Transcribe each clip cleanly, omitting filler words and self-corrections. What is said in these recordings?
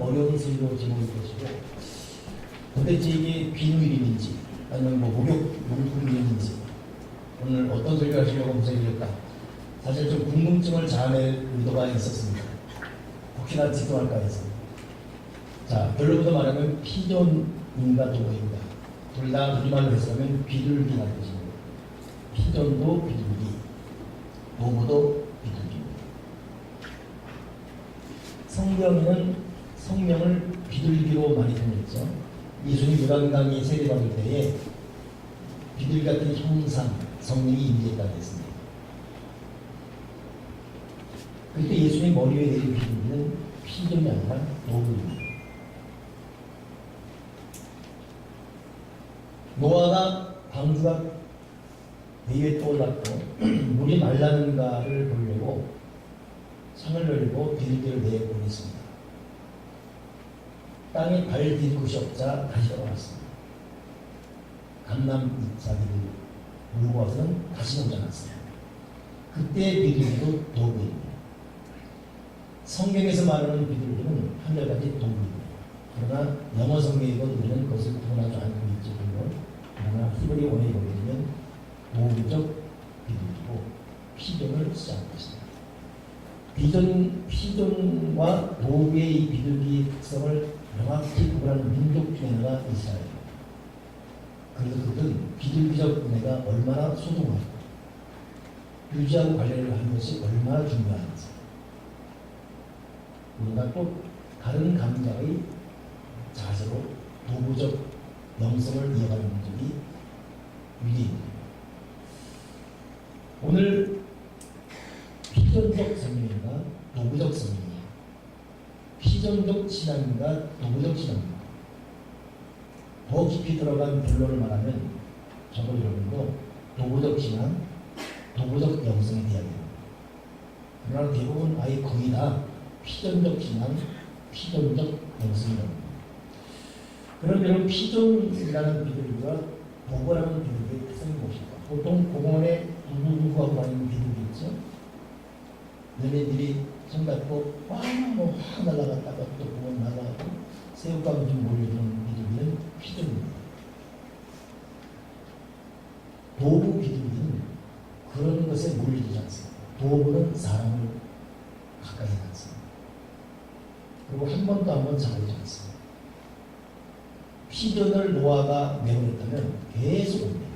어려운 소리로 제목일 것이고, 도대체 이게 비누 이름인지 아니면 뭐 목욕 용품 이름인지 오늘 어떤 소리를 하시려고 무색이었다. 사실 좀 궁금증을 자아낼 의도가 있었습니다. 혹시나 직도할까 해서. 자, 결론부터 말하면 피존인가 도구입니다. 둘 다 우리말로 해석하면 비둘기라는 뜻입니다. 피존도 비둘기, 도구도 비둘기입니다. 성경에는 성명을 비둘기로 많이 통했죠. 예수님 요단강이 세례받을 때에 비둘기 같은 형상, 성령이 임재했다고 했습니다. 그때 예수님 머리 위에 내린 비둘기는 피존이 아니라 도구입니다. 노아가 방주가 배에 떠올랐고 물이 말랐는가를 보려고 창을 열고 비둘기를 내보냈습니다. 땅에 발 디딜 곳이 없자 다시 돌아왔습니다. 강남 입자기를 물고 와서는 다시 오지 않았습니다. 그때 비둘기도 도구입니다. 성경에서 말하는 비둘기는 한결같이 도구입니다. 그러나 영어 성경에도 우리는 그것을 구분하지 않고 있지 물론, 그러나 히브리 원어에 보게 되면 도구적 비둘기고 피존을 쓰지 않고 있습니다. 피존과 도구의 이 비둘기 특성을 명확히 구분하는 민족 중에 하나가 이스라엘입니다. 그래서 그들은 비둘기적 은혜가 얼마나 소중하고 유지하고 관리를 하는 것이 얼마나 중요한지, 우리가 또 다른 강자의 자세로 도구적 영성을 이어가는 민족이 위대입니다. 오늘 피존적 성령인가 도구적 성령인가, 피존적 신앙인가 도구적 신앙인가, 더 깊이 들어간 결론을 말하면 저도 여러분도 도구적 신앙, 도구적 영성에 대하여입니다. 그러나 대부분 아예 거의 다 피존적 신앙, 피존적 영성이랍니다. 그럼 여러분 피존이라는 비둘기와 도구라는 비둘기의 특성이 무엇일까? 보통 공원에 누구하고 다니는 비둘기 있죠? 너네들이 손잡고 확 날아갔다가 또 공원 날아가고 새우깡 좀 몰려드는 비둘기는 피존입니다. 도구 비둘기는 그런 것에 몰리지 않습니다. 도구는 사람을 가까이 하지 않습니다. 그리고 한 번도 잡아오지 않습니다. 피존을 노아가 내보냈다면 계속 옵니다.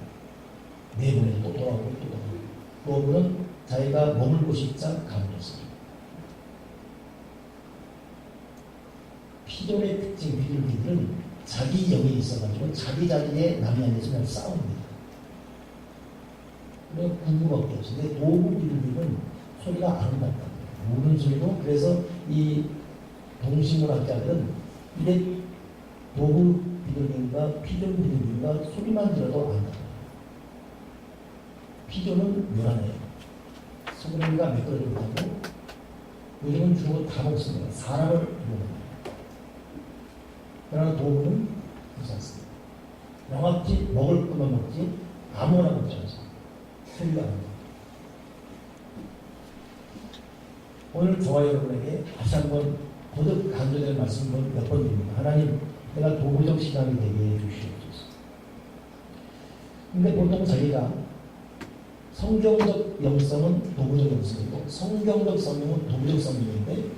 내보내도 또 돌아오고 또 돌아오고. 도구는 자기가 머물 곳이 있자 가둬뒀습니다. 피존의 특징 비둘기들은 자기 영이 있어가지고 자기 자리에 남이 앉아서 싸웁니다. 그래서 구구밖에 없는데 도구 비둘기는 소리가 아름답다. 우는 소리도. 그래서 이 동식물학자들은 이게 도구 비둘기인가 피존 비둘기인가 소리만 들어도 안다. 피존은 요란해요. 소금이가 미끄러지고 하고 요즘은 주로 다 먹습니다. 사람을 먹습니다. 그러나 도구는 그렇지 않습니다. 명확히 먹을 것만 먹지 아무거나 먹지 않습니다. 소리가 안 납니다. 오늘 저와 여러분에게 다시 한번 거듭 강조될 말씀을 몇 번 드립니다. 하나님, 내가 도구적 신앙이 되게 해주시옵소서. 근데 보통 저희가 성경적 영성은 도구적 영성이고 성경적 성령은 도구적 성령인데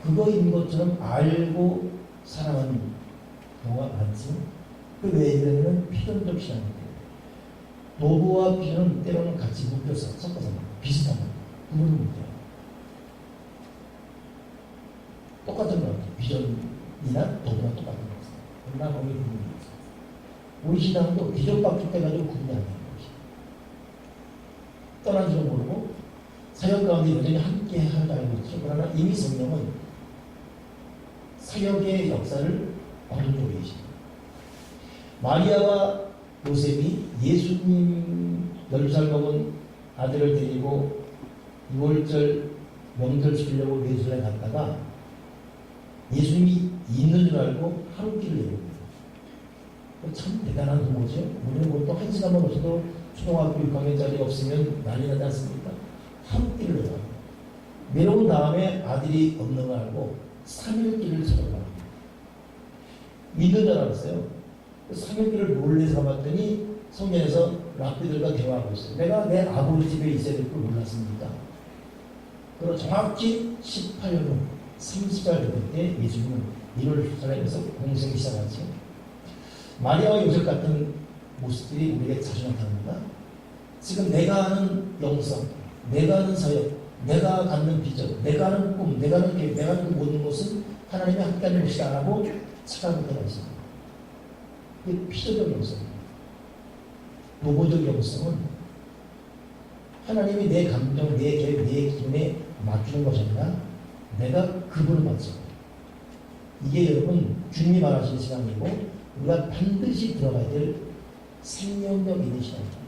그거인 것처럼 알고 살아가는 경우가 많지. 그 외에는 피존적 신앙입니다. 도구와 피존은 때로는 같이 묶여서 섞어서 비슷한 겁니다. 구분을 못해요. 똑같은 것 같아요. 비전이나 도구나 똑같은 것 같아요. 그러나 거기에 구분이 있어요. 우리 신앙도 비전밖에 때가지고 구분이 안 되는 것이에요. 떠난 줄 모르고 사역 가운데 여전히 함께 하는 알고 있죠. 그러나 이미 성령은 사역의 역사를 거두고 계십니다. 마리아와 요셉이 예수님 12살 먹은 아들을 데리고 6월절 명절 지키려고 예수님에 갔다가 예수님이 있는 줄 알고 하루길을 내립니다. 참 대단한 부모죠. 우리는 보통 한 시간만 없어도 초등학교 6학년짜리 없으면 난리 나지 않습니까? 하루길을 내려갑니다. 내려온 다음에 아들이 없는 걸 알고 3일 길을 걸어갑니다. 믿는 줄 알았어요. 상륙기를 몰래서 가봤더니 성전에서 랍비들과 대화하고 있어요. 내가 내 아버지 집에 있어야 될 걸 몰랐습니까? 그리고 정확히 18년 후 30살 됐을 때 예수님은 이를 사람에서 공생이 시작하죠. 마리아와 요셉 같은 모습들이 우리에게 자주 나타납니다. 지금 내가 아는 영성, 내가 아는 사역, 내가 갖는 비전, 내가 아는 꿈, 내가 아는 계획, 내가 아는 그 모든 것은 하나님이 함께하는 것이 아니고 착각을 때가 있습니다. 그게 피조적 영성입니다. 노고적 영성은 하나님이 내 감정, 내 계획, 내 기분에 맞추는 것이 아니라 내가 그분을 맞춰. 이게 여러분 주님이 말하시는 신앙이고 우리가 반드시 들어가야 될 생명력 있는 신앙입니다.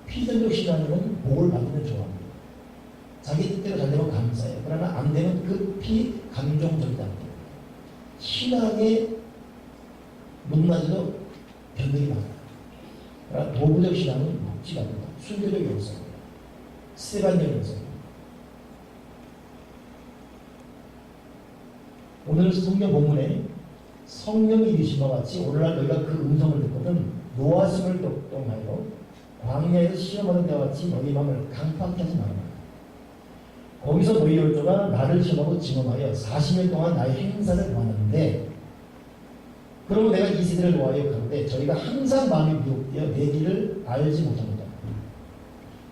피전적 신앙은 복을 받으면 좋아합니다. 자기 뜻대로 잘 되면 감사해요. 그러나 안 되면 급히 감정적이다. 신앙의 높낮이도 변동이 많아요. 그러나 도구적 신앙은 먹지 않는다. 순교적 영성입니다. 스테반적 영성입니다. 오늘 성경 본문에 성령이 이르신 것 같이 오늘날 너희가 그 음성을 듣고는 노하심을 독동하여 광야에서 시험하는 데와 같이 너희 마음을 강팍하게 하지 말아라. 거기서 너희 열조가 나를 시험하고 증언하여 40년 동안 나의 행사를 보았는데 그러면 내가 이 세대를 놓아여 가는데 저희가 항상 마음이 미혹되어 내 길을 알지 못합니다.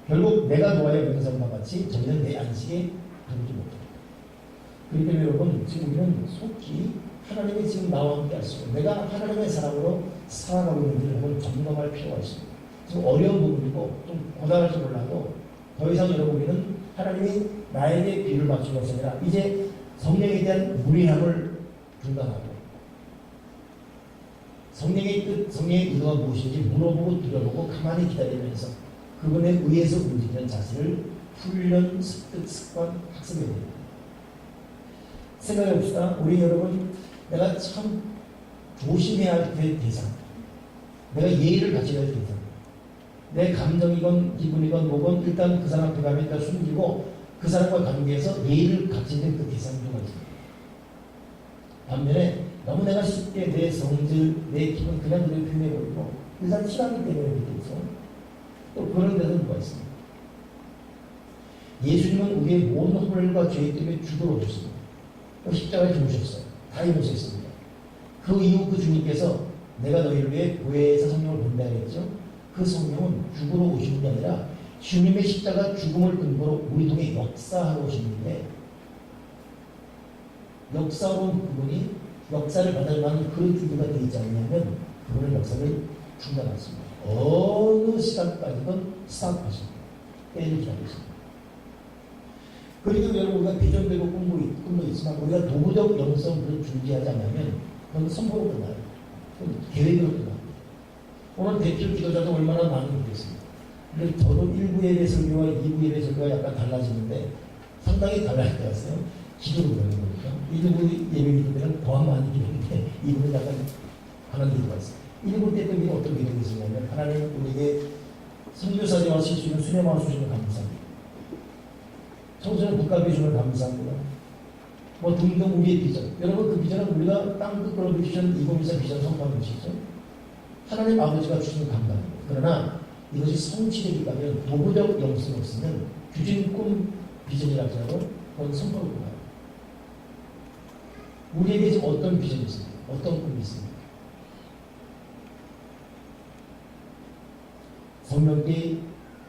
결국 내가 놓아여 명상과 같이 저희는 내 안식에 가르지 못합니다. 그렇기 때문에 여러분 지금 우리는 속히 하나님이 지금 나와 함께 하시고 내가 하나님의 사랑으로 살아가고 있는지를 한번 점검할 필요가 있습니다. 지금 어려운 부분이고 좀 고단할지 몰라도 더 이상 여러분은 하나님이 나에게 귀를 맞춘 것이 아니라 이제 성령에 대한 무리함을 중단하고 성령의 뜻, 성령의 의도가 무엇인지 물어보고 들여보고 가만히 기다리면서 그분에 의해서 움직이는 자세를 훈련, 습득, 습관, 학습해야 됩니다. 생각해 봅시다. 우리 여러분 내가 참 조심해야 할 대상, 내가 예의를 갖춰야 할 대상, 내 감정이건 기분이건 뭐건 일단 그 사람 앞에 가면 일단 숨기고 그 사람과 관계에서 예의를 갖추는 그 대상이 누가 있습니다. 반면에 너무 내가 쉽게 내 성질, 내 기분 그냥 그대로 표현해버리고 일단 싫어하기 때문에 그렇게 있어. 또 그런 데도 누가 있습니다. 예수님은 우리의 모든 허물과 죄 때문에 죽으러 오셨습니다. 십자가에 죽으셨어요. 다 이루셨습니다. 그 이후 그 주님께서 내가 너희를 위해 교회에서 성령을 본다 했죠. 그 성령은 죽으러 오시는 게 아니라 주님의 십자가 죽음을 근거로 우리 통해 역사하러 오시는데 역사로 그분이 역사를 받을 만한 그런 준비가 되어 있지 않냐면 그분의 역사를 중단했습니다. 어느 시간까지든 스탑하십니다. 때를 기다리십니다. 그리고 여러분 우리가 비전되고 꿈도 있지만 우리가 도구적 영성을 준비하지 않으면 그건 선포로 끝나요. 그건 계획으로 끝납니다. 오늘 대표 기도자도 얼마나 많은 분이 있습니다. 근데 저도 1부 예배 설교와 2부 예배 설교가 약간 달라지는데 상당히 달라질 것 같아요. 기도로 그러는 거니까. 1부 예배 기도는 더한 많이 기도인데 2부는 약간 하는 기도가 있어요. 1부 때 또 어떤 기도가 있었냐면 하나님 우리에게 선교사님과 실수는 수렴하고 주시면 감사합니다. 청소년 국가비 주면 감사합니다. 뭐 등등 우리의 비전. 여러분 그 비전은 우리가 땅끝 그런 비전 2024 비전 선포하는 것이죠. 하나님 아버지가 주시는 감사합니다. 그러나 이것이 성취되기까지는 도구적 영성이 없으면 규진 꿈 비전이라고 해도 그건 선포로 끝나요. 우리에게 지금 어떤 비전이 있습니까? 어떤 꿈이 있습니까? 성령께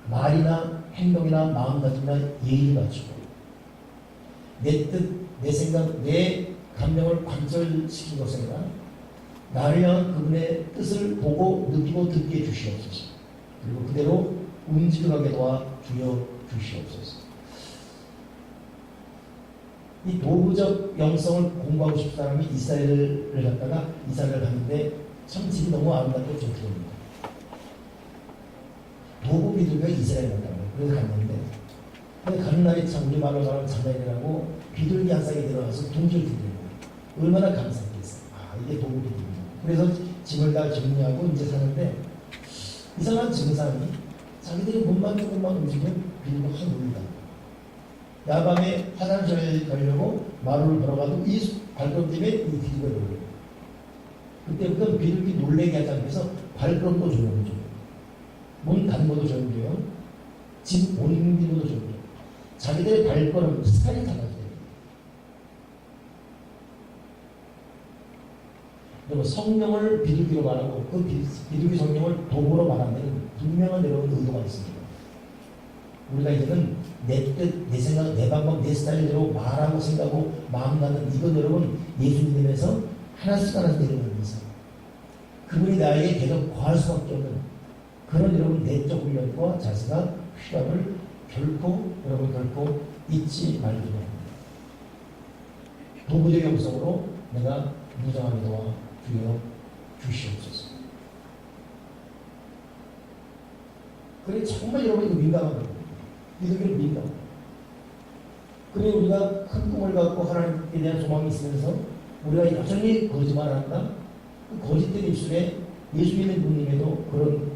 말이나 행동이나 마음가짐이나 예의를 갖추고 내 뜻, 내 생각, 내 감정을 관철시킨 것이 아니라 나를 향한 그분의 뜻을 보고 느끼고 듣게 해주시옵소서. 그리고 그대로 움직여가게 도와 주여 주시옵소서. 이 도구적 영성을 공부하고 싶은 사람이 이스라엘을 갔다가 이스라엘을 갔는데 참 집이 너무 아름답고 좋더랍니다. 도구 비둘기가 이스라엘 갔다고 그래서 갔는데 근데 가는 날이 참 우리 말로 말하면 장난이라고 비둘기 한 쌍이 들어가서 둥지를 들이는 거예요. 얼마나 감사했겠어요. 아 이게 도구 비둘기구나. 그래서 짐을 다 정리하고 이제 사는데 이상한 증상이 자기들이 몸만 조금만 움직이면 비둘기가 확 놀린다. 야밤에 화장실에 가려고 마루를 걸어가도 이 발걸음에 이 비둘기가 놀려요. 그때부터 비둘기 놀래게 하지 않기 위해서 발걸음도 조용해져요. 문 닫는 것도 조용해져요. 집 옮기는 것도 조용해져요. 자기들의 발걸음 스타일이 달라져요. 그리고 성령을 비둘기로 말하고 그 비둘기 성령을 도구로 말하는 데는 분명한 여러분 의도가 있습니다. 우리가 이제는 내 뜻, 내 생각, 내 방법, 내 스타일대로 말하고 생각하고 마음 갖는 이건 여러분 예수 믿음에서 하나씩 내려오면서 그분이 나에게 계속 구할 수밖에 없는 그런 여러분 내적 훈련과 자세가 필요함을 결코 잊지 말기로 합니다. 도구적 영성으로 내가 무장하게 도와 주여 주시옵소서. 그래 정말 여러분 이거 민감한 거예요. 비둘기는 민감. 그래 우리가 큰 꿈을 갖고 하나님께 대한 소망이 있으면서 우리가 여전히 거짓말을 한다. 그 거짓된 입술에 예수 믿는 분님에도 그런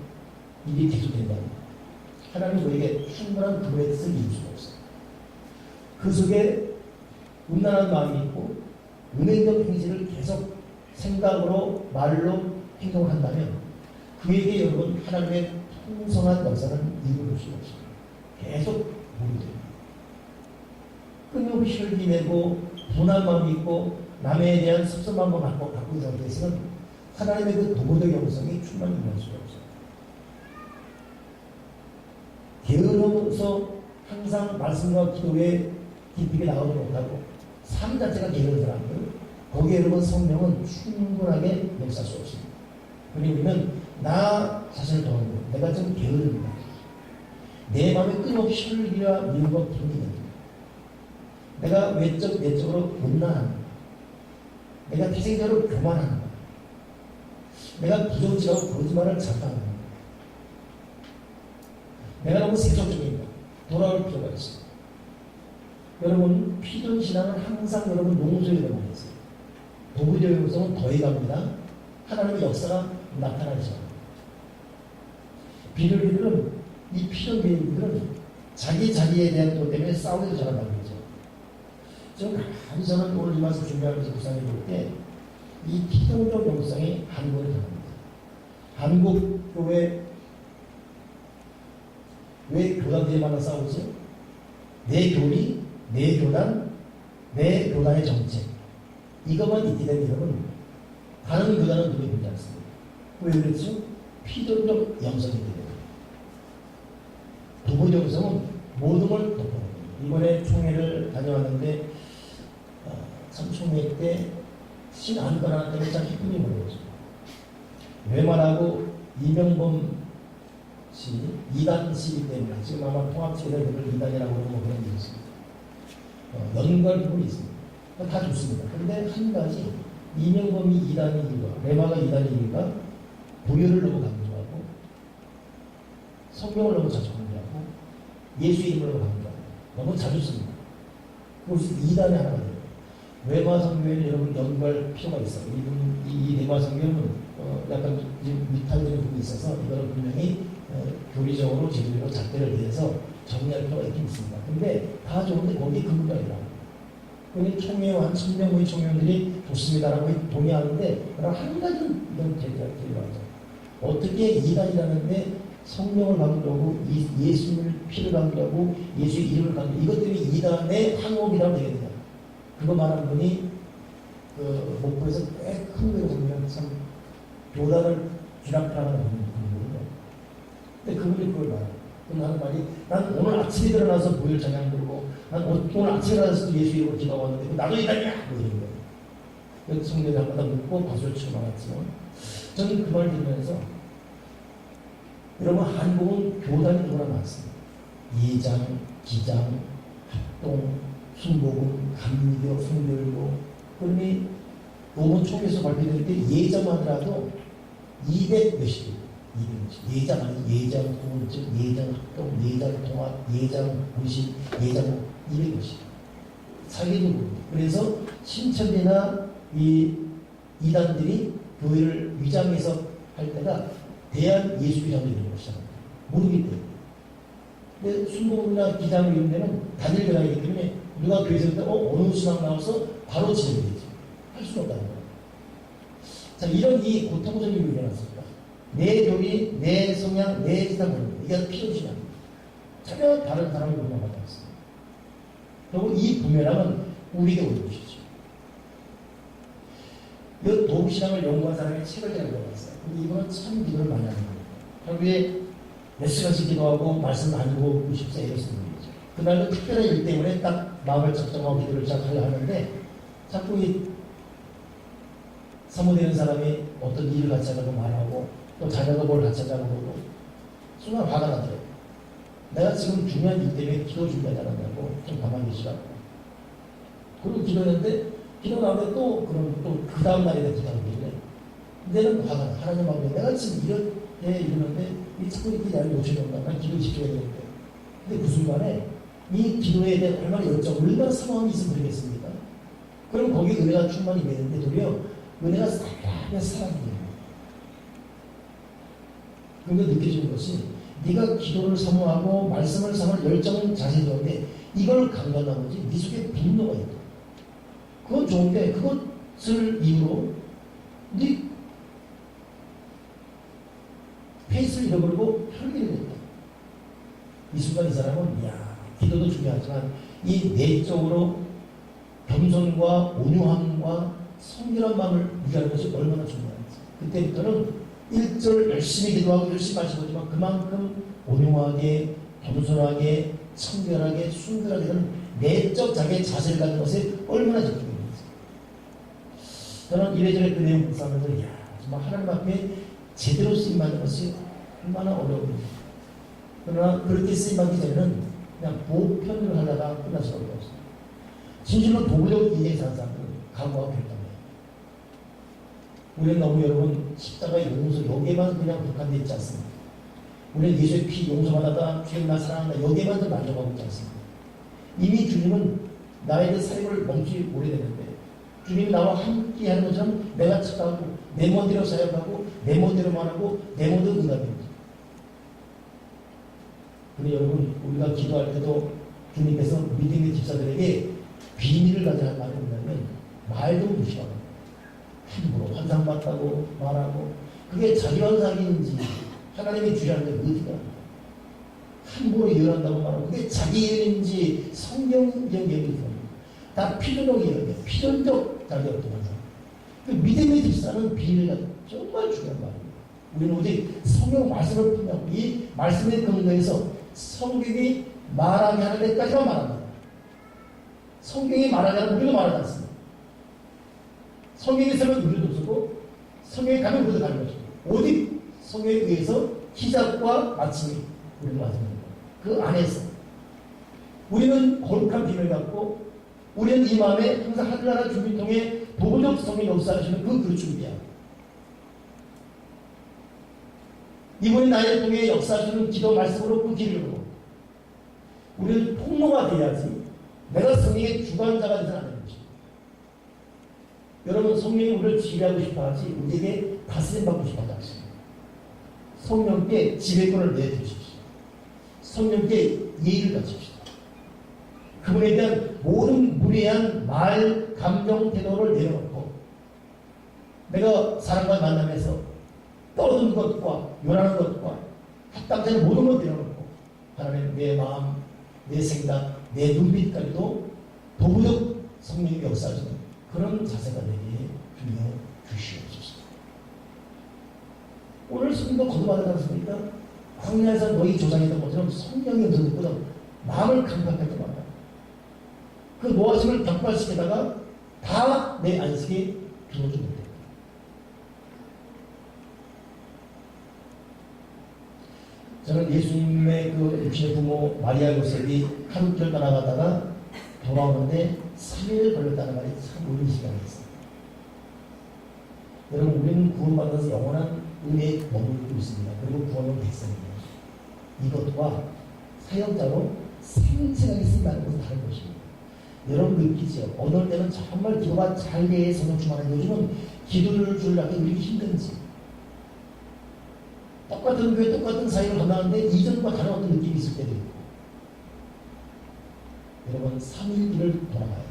일이 계속된다. 하나님 우리에게 충분한 그의 뜻을 이룰 수가 없어요. 그 속에 음란한 마음이 있고 은행적 행실을 계속 생각으로 말로 행동을 한다면 그에게 여러분 하나님의 풍성한 역사는 이룰 수가 없어요. 계속 보게 됩니다. 끊임없이 혈기 내고 분한 마음이 있고 남에 대한 섭섭한 마음을 갖고 있는 상태에서는 하나님의 그 도구적 영성이 충만히 임할 수가 없어요. 게으러서 항상 말씀과 기도에 깊게 나가지 못하고 삶 자체가 게으른 사람들 거기에 여러분 성령은 충분하게 역사할 수 없습니다. 그리고 우리는 나 자신을 도와주고 내가 좀 게으릅니다. 내 마음에 끊임없이 혈기와 미움과 분이 됩니다. 내가 내적으로 못난합니다. 내가 태생적으로 교만합니다. 내가 부정직하고 거짓말을 잘합니다. 내가 너무 세속적입니다. 돌아올 필요가 있어요. 여러분 필연 신앙은 항상 여러분 농소에 넘어있어요. 도구적 영성은 더해갑니다. 하나님의 역사가 나타나죠. 비둘기들은 이 필연 비둘기들은 자기에 대한 것 때문에 싸우기도 잘한다고 그러죠. 저는 오늘 이 말씀 준비하면서 구상해 볼 때 이 필연적 영성이 한국을 당합니다. 한국 교회 왜 교단들이만 싸우지? 내 교리, 내 교단, 내 교단의 정책 이것만 있게 되면 여러분 다른 교단은 눈에 보지 않습니다. 왜 그랬죠? 필연적 영성이 있게 됩니다. 도구적 영성은 모든 걸 덮어놓습니다. 이번에 총회를 다녀왔는데 참 총회 때 신안과라는 때문에 참 기쁨이 몰려오죠. 외만하고 이명범 씨, 2단 시기 때문에 지금 아마 통합체제를 2단이라고 하는 그런 게 있습니다. 연결 부분이 있습니다. 다 좋습니다. 그런데 한 가지 이명범이 2단의 이유가 외마가 2단의 이유가 보혈을 너무 강조하고 성경을 너무 자주 강조하고 예수 이름을 너무 강조하고 너무 자주 씁니다. 그것이 2단의 하나가 돼요. 외마 성경에는 여러분 연구할 필요가 있어요. 이 외마 성경은 약간 위탁되는 부분이 있어서 이거는 분명히 교리적으로 제도적으로 잣대를 내서 정리할 필요가 있긴 있습니다. 근데 다 좋은데 거기에 근거가 아니라 그러니 총회와 1000명의 총회원들이 좋습니다라고 동의하는데 그럼 한 가지는 이건 제기할 필요가 있죠. 어떻게 2단이라는데 성령을 강조하고 예수를 피를 강조하고 예수의 이름을 강조하고 이것 때문에 2단의 항목이라고 되겠냐. 그거 말하는 분이 그 목포에서 꽤 큰 거로 보면 참 교단을 쥐락펴락하는 분이거든요. 근데 그분이 그걸 말해요. 하는 말이 난 오늘 아침에 일어나서 보혈 찬양 부르고 난 오늘 아침에 일어나서 예수 이름으로 기도하고 왔는데 나도 이단이야! 뭐 이런 거예요. 그래서 성경을 한마다 묻고 가수를 치고 나갔지만 저는 그 말 들으면서 여러분 한국은 교단이 너무나 많습니다. 예장, 기장, 합동, 순복음, 감리교, 순결교 그러니 이번 총회에서 발표될 때 예장하더라도 200 몇십 200몇십 예장 아니 예장 공원증, 예장 합동, 예장 통합, 예장 분식, 예장 200 몇십 사기도 모릅니다. 그래서 신천지나 이 이단들이 교회를 위장해서 할 때가 대한 예수교장도 이런 걸 시작합니다. 모르기 때문에. 근데 순복음이나 기장을 이런 데는 단일 교장이기 때문에 누가 교회에서 어느 수학 나와서 바로 진행되지. 할 수는 없다는 거예요. 자, 이런 이 고통스러운 일이 일어났습니다. 내 교리, 내 성향, 내 지상입니다. 이게 필요시합니다. 전혀 다른 사람을 부면하고 있습니다. 그리고 이 부면함은 우리에게 온 것이죠. 이 도구신앙을 연구한 사람의 책을 제가 읽어봤어요. 근데 이거는 참 기도를 많이 하는 거예요. 하루에 몇 시간씩 기도하고 말씀 많이 보고 싶어서 이랬습니다. 그날도 특별한 일 때문에 딱 마음을 작정하고 기도를 시작하려 하는데 자꾸 이 사모되는 사람이 어떤 일을 같이 하자고 말하고 또 자녀가 뭘 같이 하자고 그러고 순간 화가 나더라고요. 내가 지금 중요한 일 때문에 기도 준비하지 않았냐고 좀 가만히 계시라고. 그리고 기도했는데 기도 나오면 또 그럼 또 그 다음 날에 대해 부탁을 드리네. 내는 화가 나. 하나님 앞에 내가 지금 이러는데 이 자꾸 이렇게 나를 놓치는가. 난 기도 지켜야 되는데. 근데 그 순간에 이 기도에 대해 얼마나 열정, 얼마나 사모함이 있으면 되겠습니까? 그럼 거기에 은혜가 충만히 되는데 도리어 은혜가 사랑의 사랑이에요. 그런데 느껴지는 것이 네가 기도를 사모하고 말씀을 사모할 열정은 자세히 좋은데 이걸 강조한 나머지 네 속에 분노가 있다. 그건 좋은데 그것을 이유로 네 페이스를 잃어버리고 혈기를 냈다. 이 순간 이 사람은 기도도 중요하지만 이 내적으로 겸손과 온유함과 성결한 마음을 유지하는 것이 얼마나 중요한지. 그때부터는 1절 열심히 기도하고 열심히 마시고지만 그만큼 온유하게 겸손하게 성결하게 순결하게 되는 내적 자기의 자세를 갖는 것에 얼마나 집중했는지. 저는 이래저래 그 내용 묵상하면서 정말 하나님 앞에 제대로 쓰임받는 것이 얼마나 어려운지. 그러나 그렇게 쓰임받기 전에는 그냥 보편을 하다가 끝날 수가 없어요. 진실로 도구적 인생에 사는 사람들은 각오하고 결단해요. 우리는 너무 여러분 십자가의 용서 여기에만 그냥 국한되어 있지 않습니다. 우리는 예수의 피 용서받았다 주님 나 사랑한다 여기에만 더 만족하고 있지 않습니다. 이미 주님은 나에 대해 사역을 멈추기 오래됐는데 주님이 나와 함께 하는 것처럼 내가 착하고 내 멋대로 사역하고 내 멋대로 말하고 내 멋대로 응답입니다. 근데 여러분 우리가 기도할 때도 주님께서 믿음의 집사들에게 비밀을 가져야 할 말이 뭐냐면 말도 무시하고 함부로 환상받다고 말하고 그게 자기 환상인지 하나님이 주시는 게 어디가 함부로 예언한다고 말하고 그게 자기 예언인지 성경적 예언인지 다 필연적 예언이에요. 필연적 자기 어떤 환상. 그 믿음의 집사는 비밀이 정말 중요한 말입니다. 우리는 오직 성경 말씀을 풀면 이 말씀의 근거에서 성경이 말하게 하는 데까지만 말합니다. 성경이 말하지 않으면 우리도 말하지 않습니다. 성경에 서면 우리도 쓰고 성경에 가면 우리도 가는 것이고 오직 성경에 의해서 시작과 마침이 우리도 맞습니다. 그 안에서 우리는 거룩한 비밀을 갖고 우리는 이 마음에 항상 하늘나라 준비 통해 도구적 성령 역사하시는 그 준비야. 이분이 나를 통해 역사하시는 기도 말씀으로 그 길을 걷고 우리는 통로가 돼야지 내가 성령의 주관자가 되지 않는 것입니다. 여러분 성령이 우리를 지배하고 싶어하지 우리에게 다스림받고 싶어하지 않습니다. 성령께 지배권을 내주십시오. 성령께 예의를 갖춥시다. 그분에 대한 모든 무례한 말, 감정, 태도를 내려놓고 내가 사람과 만나면서 떠오르는 것과 요란한 것과 합당치 않은 모든 것을 내려놓고 하나님 내 마음, 내 생각, 내 눈빛까지도 도구적 성령의 역사하시는 그런 자세가 되게 주여 주시옵소서. 오늘 성도 거듭하지 않습니까? 광야에서 너희 조상이던 것처럼 성령의 음성 듣고도 마음을 강팍하게 말합니다. 그 노하심을 격발시키다가 다 내 안식에 들어오지 못해요. 저는 예수님의 그 육신의 부모 마리아 요셉이 한국을 떠나가다가 돌아오는데 3일 걸렸다는 말이 참 의미 시간이었어요. 여러분 우리는 구원받아서 영원한 은혜에 머물고 있습니다. 그리고 구원은 백성입니다. 이것과 사역자로 생생하게 쓴다는 것은 다른 것입니다. 여러분 느끼죠? 어느 때는 정말 기도가 잘 돼 성령 충만한 요즘은 기도를 주려고 우리기 힘든지 똑같은 교회 똑같은 사역을 건너는데 이전과 다른 어떤 느낌이 있을 때도 있고 여러분 3일길을 돌아가야 돼요.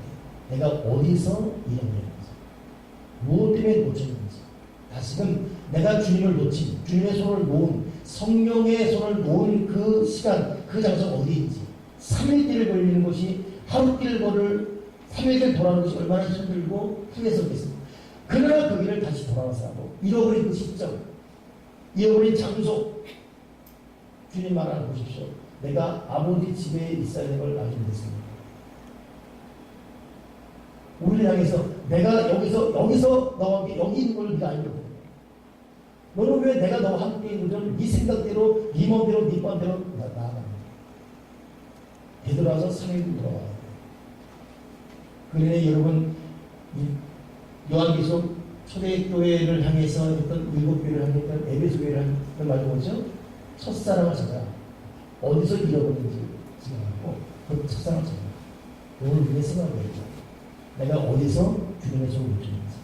내가 어디서 잃어버렸는지 무엇 때문에 놓쳤는지 다시금 내가 주님을 놓친, 주님의 손을 놓은, 성령의 손을 놓은 그 시간, 그 장소가 어디인지, 3일길을 걸리는 것이 하루길 걸을 3일길 돌아오는 것이 얼마나 힘들고 후회스럽겠습니까? 그러나 그 길을 다시 돌아와서 하고, 잃어버린 그 시점, 잃어버린 장소, 주님 말하는 보십시오. 내가 아버지 집에 있어야 되는 걸 알게 됐습니다. 우리를 향해서 내가 여기서 너와 함께 여기 있는 걸 네가 알려고. 너는 왜 내가 너와 함께 있는 걸 네 생각대로, 네 마음대로, 네 마음대로 나아가는 거야. 되돌아서 성령이 돌아와야 돼. 그러니 여러분, 요한계시록 초대교회를 향해서 했던, 일곱 교회를 향했던, 에베소 교회를 향했던 말도 뭐죠? 첫사랑을 찾아. 어디서 잃어버린지 생각하고 그 첫사랑을 찾아. 오늘 우리의 생각을 해줘. 내가 어디서 주님의 손을 놓쳤는지,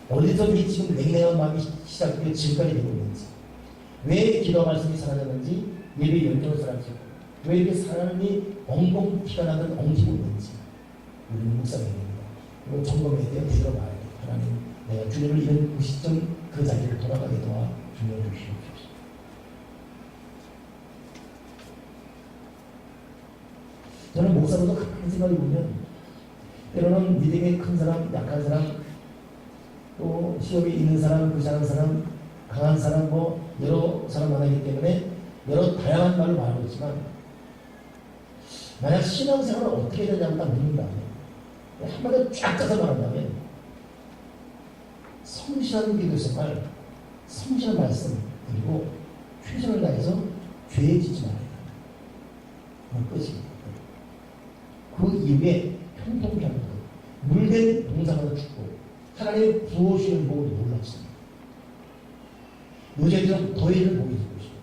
어디서 우리 지금 냉랭한 마음이 시작되어 지금까지 되고 있는지, 왜 기도 말씀이 사라졌는지, 예배 연정을 사라지고, 왜 이렇게 사람이 엉엉 피가 나는 엉키고 있는지 우리는 묵상해야 됩니다. 그리고 점검해야 돼요. 되돌아봐야 돼요. 하나님, 내가 주님을 잃은 그 시점, 그 자리를 돌아가게 도와 주님을 주시옵소서. 저는 목사로서 가만히 생각해 보면, 때로는 믿음이 큰 사람, 약한 사람, 또 시험이 있는 사람, 부자한 사람, 강한 사람, 여러 사람 만나기 때문에 여러 다양한 말을 말하고 있지만, 만약 신앙생활을 어떻게 해야 되냐고 딱 묻는다면, 한마디로 쫙 짜서 말한다면, 성실한 기도생활, 성실한 말씀, 그리고 최선을 다해서 죄에 짓지 말아야 합니다. 끝입니다. 그 이후에 형통케 하는 것, 물된 동상하는 축복, 하나님의 부어주시는 복을 몰랐습니다. 요새처럼 더위를 보게 되고 있습니다.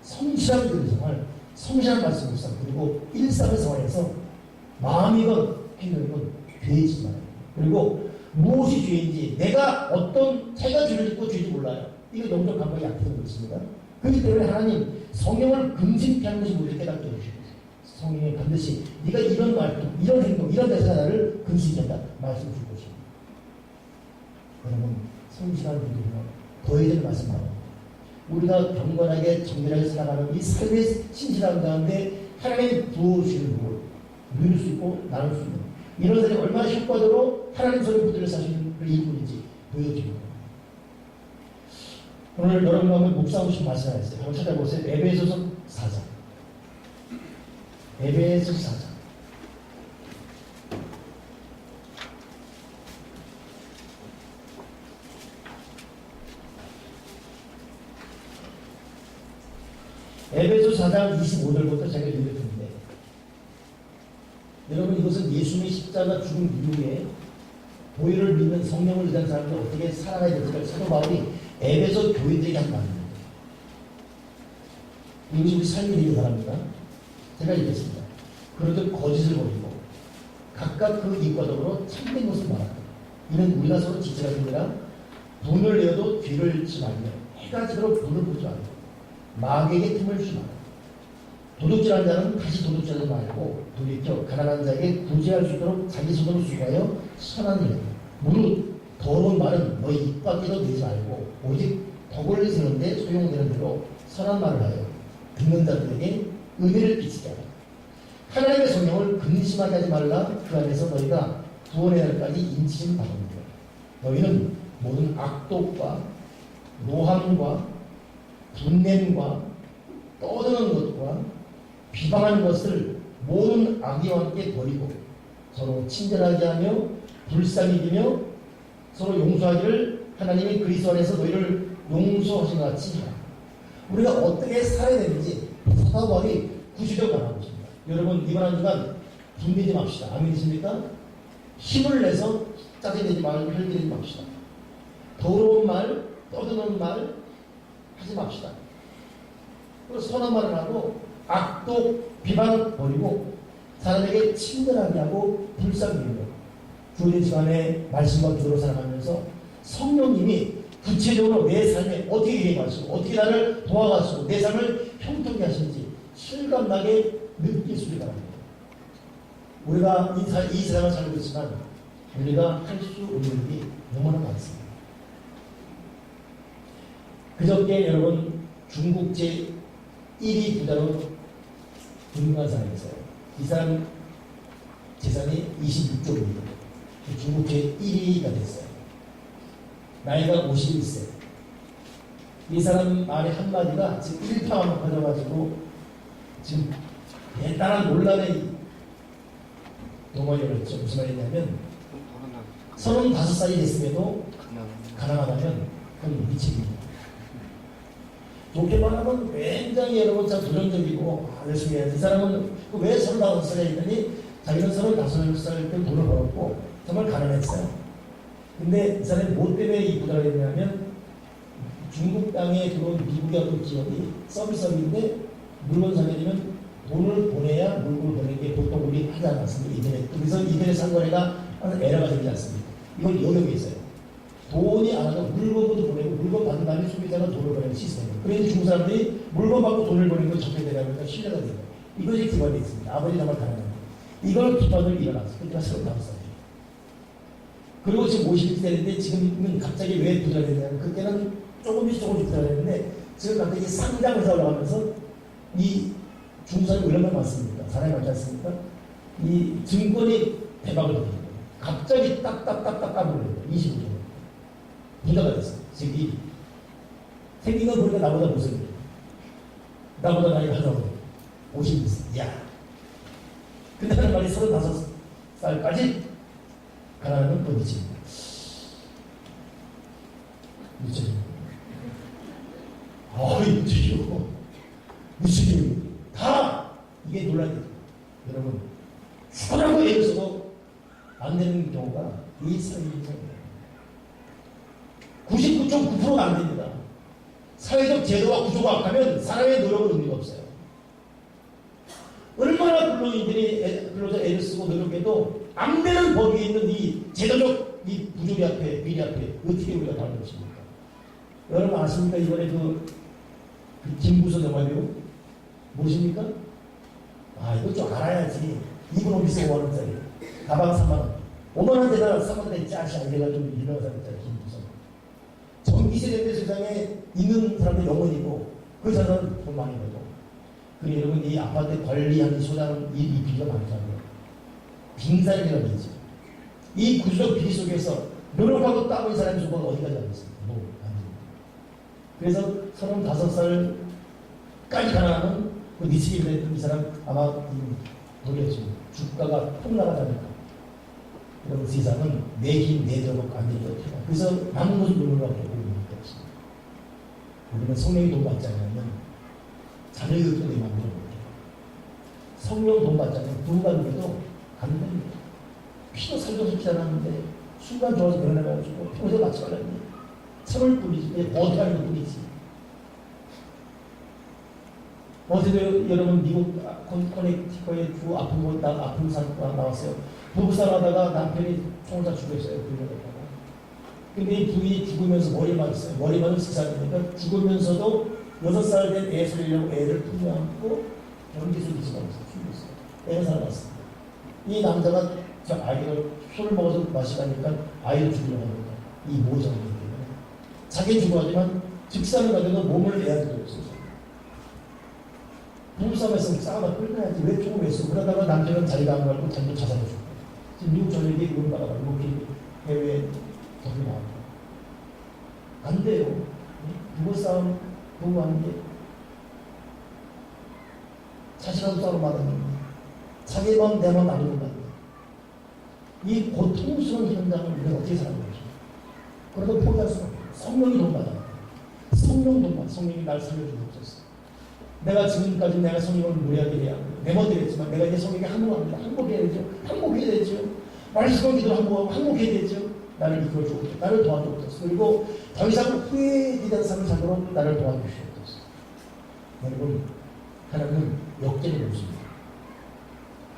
성실한 기도생활, 성실한 말씀 묵상, 그리고 일상생활에서 마음이건 행동이건 죄짓지 말아요. 그리고 무엇이 죄인지, 내가 어떤 제가 죄를 짓고 죄인지 몰라요. 이거 영적 감각이 약해서 그렇습니다. 그렇기 때문에 하나님 성령을 금신케 하는 것이 우리를 깨닫게 해주시고, 성령이 반드시 네가 이런 말씀, 이런 행동, 이런 대사가 나를 금신한다 말씀을 줄 것입니다. 여러분, 성실한 분들은 더해지는 말씀 나옵니다. 우리가 경건하게 정결하게 살아가는 이 삶의 신실함 가운데 하나님이 부어주시는 복을 누릴 수 있고 나눌 수 있는, 이런 사람이 얼마나 효과적으로 하나님 소리 붙들려 사시는 일꾼인지 보여줍니다. 오늘 여러분과 한번 묵상하고 싶은 말씀 하나 있어요. 한번 찾아보세요. 에베소서 4장. 에베소 4장. 에베소 4장 25절부터 제가 읽어드립니다. 여러분, 이것은 예수님의 십자가 죽음 이후에 보혈을 믿는 성령을 믿는 사람들 어떻게 살아가야 될지를 사도 바울이 에베소 교인들에게 한 말입니다. 이것이 우리 삶이 되는 사람입니다. 제가 읽겠습니다. 그러듯 거짓을 버리고 각각 그 이익과 더불어 참된 것을 말한다. 이는 우리가 서로 지체가 되니라. 돈을 내어도 뒤를 잃지 말며 해가 지도록 돈을 보지 말고 마귀에게 틈을 주지 말고, 도둑질하는 자는 다시 도둑질하지 말고 돌이켜 가난한 자에게 구제할 수 있도록 자기 손으로 수고하여 선한 일. 무릇 더러운 말은 너희 입 밖에도 내지 말고 오직 덕을 세우는데 소용되는 대로 선한 말을 하여 듣는 자들에게 의미를 끼치게 하라. 하나님의 성령을 근심하게 하지 말라. 그 안에서 너희가 구원의 날까지 인치심 받습니다. 너희는 모든 악독과 노함과 분냄과 떠드는 것과 비방하는 것을 모든 악의와 함께 버리고 서로 친절하게 하며 불쌍히 여기며 서로 용서하기를 하나님이 그리스도 안에서 너희를 용서하신 것 같이 하라. 우리가 어떻게 살아야 되는지 사도 바울이 구체적으로 말하고 있습니다. 여러분, 이번 한 주간 분내지 맙시다. 아멘이십니까? 힘을 내서 짜증내지 말고 혈기내지 맙시다. 더러운 말, 떠드는 말 하지 맙시다. 그리고 선한 말을 하고 악독 비방을 버리고 사람에게 친절하게 하고 불쌍히 여기고, 주어진 시간에 말씀과 기도로 살아가면서 성령님이 구체적으로 내 삶에 어떻게 일행하시고 어떻게 나를 도와가시고 내 삶을 형통케 하시는지 실감나게 느낄 수 있게 바랍니다. 우리가 이 세상을 살고 있지만 우리가 할 수 없는 일이 너무나 많습니다. 그저께 여러분 중국 제1위 부자로 등극한 사람이 있어요. 이 사람 재산이 26조입니다. 중국 제1위가 됐어요. 나이가 51세. 이 사람 말의 한마디가 지금 일파만 퍼져가지고 지금 대단한 논란의 동원이 열었죠. 무슨 말이냐면 35살이 됐음에도 가난하다면 그건 미칩니다. 좋게 말하면 굉장히 여러분 참 도전적이고 열심히 해야지. 이 사람은 왜 35살에 했더니 자기는 35살 때 돈을 벌었고 정말 가난했어요. 근데 이 사람이 뭐 때문에 이 부자가 됐냐면 중국 땅에 들어온 미국의 어떤 기업이 서비스업인데 물건 사려면 돈을 보내야 물건을 보내는 게 보통 우리 하지 않았습니까? 인터넷. 그래서 인터넷 상거래가 항상 에러가 되지 않습니까? 이건 영역이 있어요. 돈이 안 와도 물건도 보내고 물건 받은 다음에 소비자가 돈을 보내는 시스템이에요. 그래서 중국 사람들이 물건 받고 돈을 보내는 걸 적용되다 보니까 신뢰가 돼요. 이것이 기반이 있습니다. 아버지 정말 가난합니다. 이걸 비판을 일어났어요. 그때가 35살이에요. 그리고 지금 51세인데 지금은 갑자기 왜 부자가 됐냐면 그때는 조금씩 부자가 됐는데 지금 갑자기 상장에서 올라가면서 이 중국 사람이 얼마나 많습니까? 사람이 많지 않습니까? 이 증권이 대박을 터뜨린 거예요. 갑자기 딱딱딱딱 까불어요. 25조. 부자가 됐어요. 지금 생긴 건 보니까 나보다 못생겨요. 나보다 나이가 하나고 50세. 야. 근데 하는 말이 35살까지 가난한 건 어디지? 미쳐요. 미쳐요. 미쳐요. 다 이게 논란이에요. 여러분, 죽으라고 애를 써도 안 되는 경우가 이 사회입니다. 99.9%가 안 됩니다. 사회적 제도와 구조가 악하면 사람의 노력은 의미가 없어요. 얼마나 근로자 애를 쓰고 노력해도 안 되는 법이 있는 이 제도적 이 부조리 앞에, 비리 앞에 어떻게 우리가 다룰 것입니까? 여러분 아십니까? 이번에 그 김부선 영화배우 무엇입니까? 이거 좀 알아야지. 2분 오비스 5만원짜리 가방 3만원 5만원대가 3만원짜리 짜시 아니라 좀 유명한 사람 있잖아요. 김부선. 전기세대 세상에 있는 사람들 영혼이고 그 사람은 돈 많이 벌고. 그리고 여러분 이 아파트 관리하는 소장 이 비리가 많잖아요. 빙산이라는 게 있죠. 이 구조적 비리 속에서 노력하고 따온 사람이 조건 어디까지 하겠습니까? 그래서 35살까지 가난하면 그 니치게 됐던 이 사람 아마 모르겠죠. 주가가 폭락하지 않을까. 여러분 세상은 내 힘, 내 저력 안 되죠. 그래서 남은 것을 누르라고 보는 게 없습니다. 우리는 성령이 돈 받지 않으면 자녀의 욕도 내 마음대로 못해요. 성령 돈 받지 않으면 부부관계도 안 됩니다. 피도 살도 좋지 않았는데 순간 좋아서 변해가지고 평소에 맞지 말라는데 참을 뿐이지, 버텨가는 뿐이지. 어제도 여러분 미국 커넥티커의 주 아픈 사고가 나왔어요. 부부싸움 하다가 남편이 총을 다 죽였어요. 불려다가. 근데 이 부인이 죽으면서 머리 맞았어요. 머리 맞은 식사니까 죽으면서도 6살 된 애 살리려고 애를 품에 안고 변기소 기침하면서 죽였어요. 애는 살아났습니다. 이 남자가 저 아이를 술을 먹어서 마시다니까 아이를 죽이려고 합니다. 이 모정이기 때문에. 자기는 죽어가지만 직사를 가져도 몸을 애한테 줬어요. 부부싸움에서 싸우다 끌어야지. 왜 총을 왜 써? 그러다가 남자는 자기가 안 가고 자기도 자살해 죽고. 지금 미국 전역에 이런 나라가 미국이 해외에 덕이 나왔고. 안 돼요. 부부싸움, 부부하는 게 자식하고 싸움 하는 자기 마음 내 마음 나누는다. 이 고통스러운 현장을 우리가 어떻게 살아가는 것입니까? 그래도 포기할 수 없어요. 성령이 돈 받아. 성령 돈 받아. 성령이 날 살려주고 없었어. 내가 지금까지 내가 성령을 무리하게 해야 내 멋대로 했지만 내가 이제 성령에 항복합니다. 항복해야 되죠. 항복해야 되죠. 말씀을 기도 항복해야 되죠. 나를 이끌어주고 나를 도와주옵소서. 그리고 더 이상 후회되는 삶을 살도록 나를 도와주시옵소서. 여러분, 하나님은 역대를 보십니다.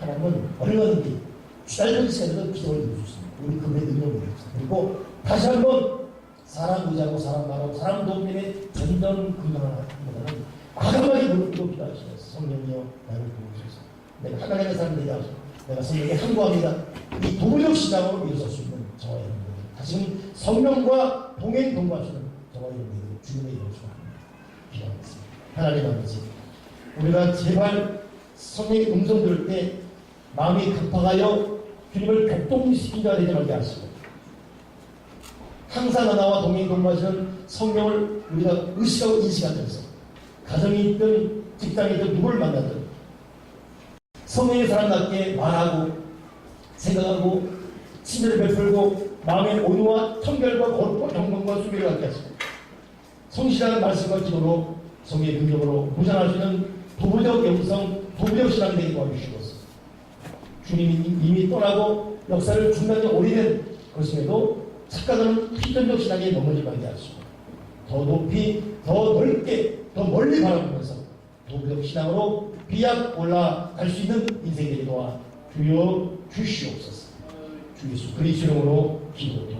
하나님은 얼마든지 짧은 시간에도 기도를 해주십니다. 우리 그분의 능력을 해주십니다. 그리고 다시 한번 사람 의지하고 사람 말하고 사람 도움 때문에 전전 근강을 하기보다는 과감하게 무릎 기도하시면서 성령이여 나를 도우소서. 내가 하나님의 사람 되게 하소서. 내가 성령에 항구합니다. 이 도덕 신앙으로 일어설 수 있는 저와 여러분들. 다시금 성령과 동행 동거하시는 저와 여러분들이 주님의 이름으로 기도하겠습니다. 하나님 아버지, 우리가 제발 성령의 음성 들을 때 마음이 급박하여 주님을 격동시킨 자가 되지 말게 하시고, 항상 하나와 동행 동반하시는 성령을 우리가 의식하고 인식하면서 가정이 있든 직장이 있든 누구를 만나든 성령의 사람답게 말하고 생각하고 친절을 베풀고 마음의 온유와 청결과 거룩과 경건과 수비를 갖게 하시고, 성실한 말씀과 기도로 성의 능력으로 보장할 수 있는 도부적 영성, 도부적 신앙이 되게 도와주시고서, 주님이 이미 떠나고 역사를 중단이 오래된 것임에도 착각하는 필연적 신앙에 넘어지지 말게 하시고, 더 높이, 더 넓게, 더 멀리 바라보면서 도부적 신앙으로 비약 올라갈 수 있는 인생이 되게 도와 주여 주시옵소서. 주 예수 그리스도 이름으로 기도드립니다.